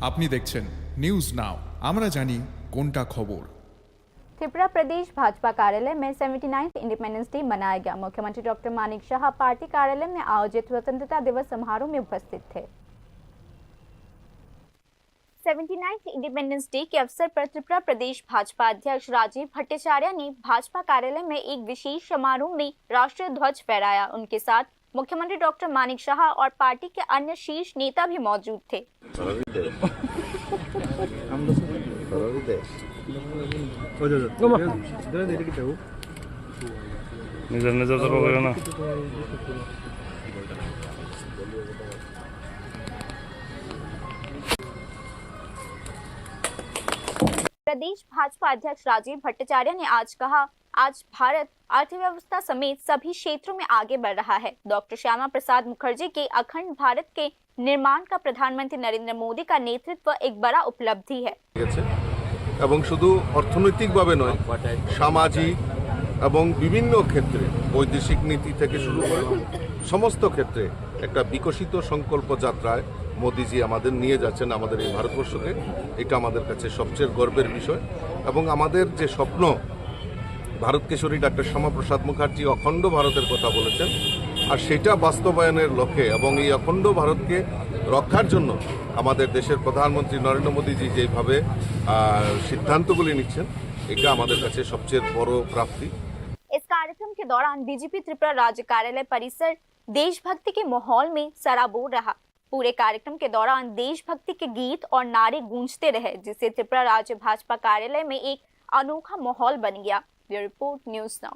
আপনি দেখছেন news now, আমরা জানি কোনটা খবর। त्रिपुरा प्रदेश भाजपा कार्यालय में 79th इंडिपेंडेंस डे मनाया गया। मुख्यमंत्री डॉक्टर मानिक शाह पार्टी कार्यालय में आयोजित स्वतंत्रता दिवस समारोह में उपस्थित थे। 79th इंडिपेंडेंस डे के अवसर पर त्रिपुरा प्रदेश भाजपा अध्यक्ष राजीव भट्टाचार्य ने भाजपा कार्यालय में एक विशेष समारोह में राष्ट्रीय ध्वज फहराया। उनके साथ मुख्यमंत्री डॉक्टर मानिक शाह और पार्टी के अन्य शीर्ष नेता भी मौजूद थे। प्रदेश भाजपा अध्यक्ष राजीव भट्टाचार्य ने आज कहा, आज भारत अर्थव्यवस्था समेत सभी क्षेत्रों में आगे बढ़ रहा है। डॉक्टर श्यामा प्रसाद मुखर्जी के अखंड भारत के निर्माण का प्रधानमंत्री नरेंद्र मोदी का नेतृत्व एक बड़ा उपलब्धि है। এবং শুধু অর্থনৈতিকভাবে নয়, সামাজিক এবং বিভিন্ন ক্ষেত্রে বৈদেশিক নীতি থেকে শুরু করে সমস্ত ক্ষেত্রে একটা বিকশিত সংকল্প যাত্রায় মোদিজি আমাদের নিয়ে যাচ্ছেন আমাদের এই ভারতবর্ষকে। এটা আমাদের কাছে সবচেয়ে গর্বের বিষয় এবং আমাদের যে স্বপ্ন, ভারত কেশরী ডক্টর শ্যামাপ্রসাদ মুখার্জি অখণ্ড ভারতের কথা বলেছেন, আর সেটা বাস্তবায়নের লক্ষ্যে এবং এই অখণ্ড ভারতকে রক্ষার জন্য আমাদের দেশের প্রধানমন্ত্রী নরেন্দ্র মোদীজি যেভাবে সিদ্ধান্তগুলি নিচ্ছেন, এটা আমাদের কাছে সবচেয়ে বড় প্রাপ্তি। इस कार्यक्रम के दौरान बीजेपी त्रिपुरा राज्य कार्यालय परिसर देशभक्ति के माहौल में सराबोर रहा। पूरे कार्यक्रम के दौरान देशभक्ति के गीत और नारे गूंजते रहे, जिससे त्रिपुरा राज्य भाजपा कार्यालय में एक अनोखा माहौल बन गया। Bureau report, news now.